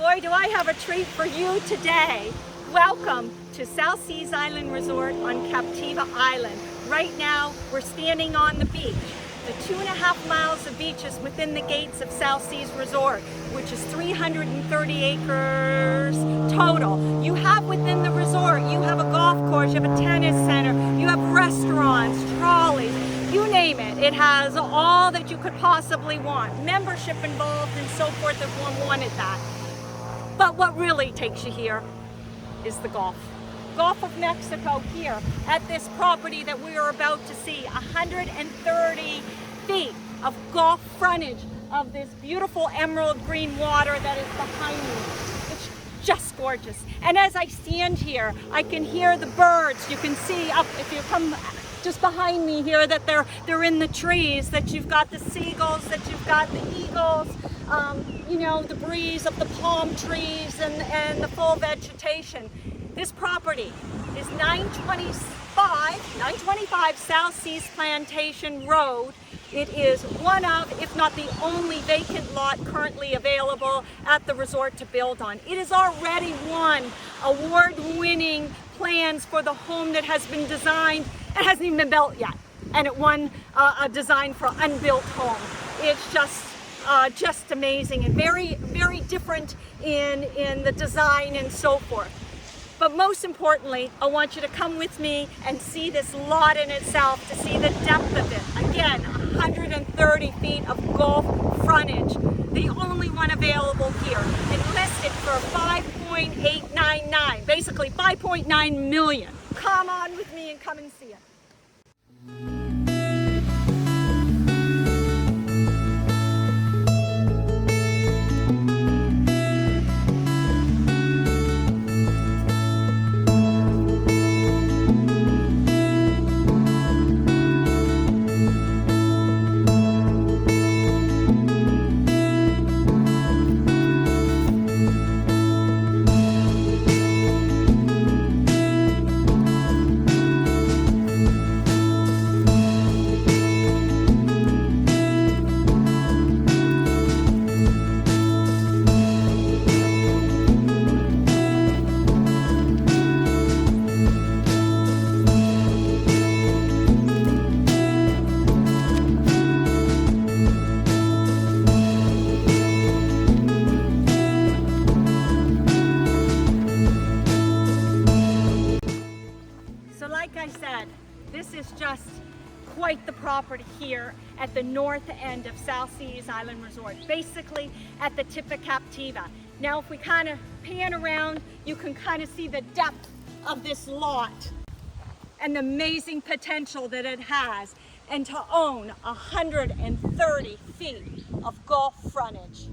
boy, do I have a treat for you today. Welcome to South Seas Island Resort on Captiva Island. Right now, we're standing on the beach. The 2.5 miles of beach is within the gates of South Seas Resort, which is 330 acres total. You have within the resort, you have a golf course, you have a tennis center, you have restaurants, trolleys, you name it. It has all that you could possibly want. Membership involved and so forth if one wanted that. But what really takes you here is the Gulf. Gulf of Mexico here at this property that we are about to see. 130 feet of Gulf frontage of this beautiful emerald green water that is behind me. It's just gorgeous. And as I stand here, I can hear the birds. You can see up, if you come just behind me here, that they're in the trees, that you've got the seagulls, that you've got the eagles, you know, the breeze of the palm trees and the full vegetation. This property is 925 South Seas Plantation Road. It is one of, if not the only vacant lot currently available at the resort to build on. It has already won award-winning plans for the home that has been designed. It hasn't even been built yet, and it won a design for unbuilt home. It's just amazing and very, very different in the design and so forth. But most importantly, I want you to come with me and see this lot in itself, to see the depth of it. Again, 130 feet of Gulf frontage, the only one available here, and listed for $5.899, basically $5.9 million. Come on with me and come and see it. Like I said, this is just quite the property here at the north end of South Seas Island Resort, basically at the tip of Captiva. Now if we kind of pan around, you can kind of see the depth of this lot and the amazing potential that it has, and to own 130 feet of Gulf frontage.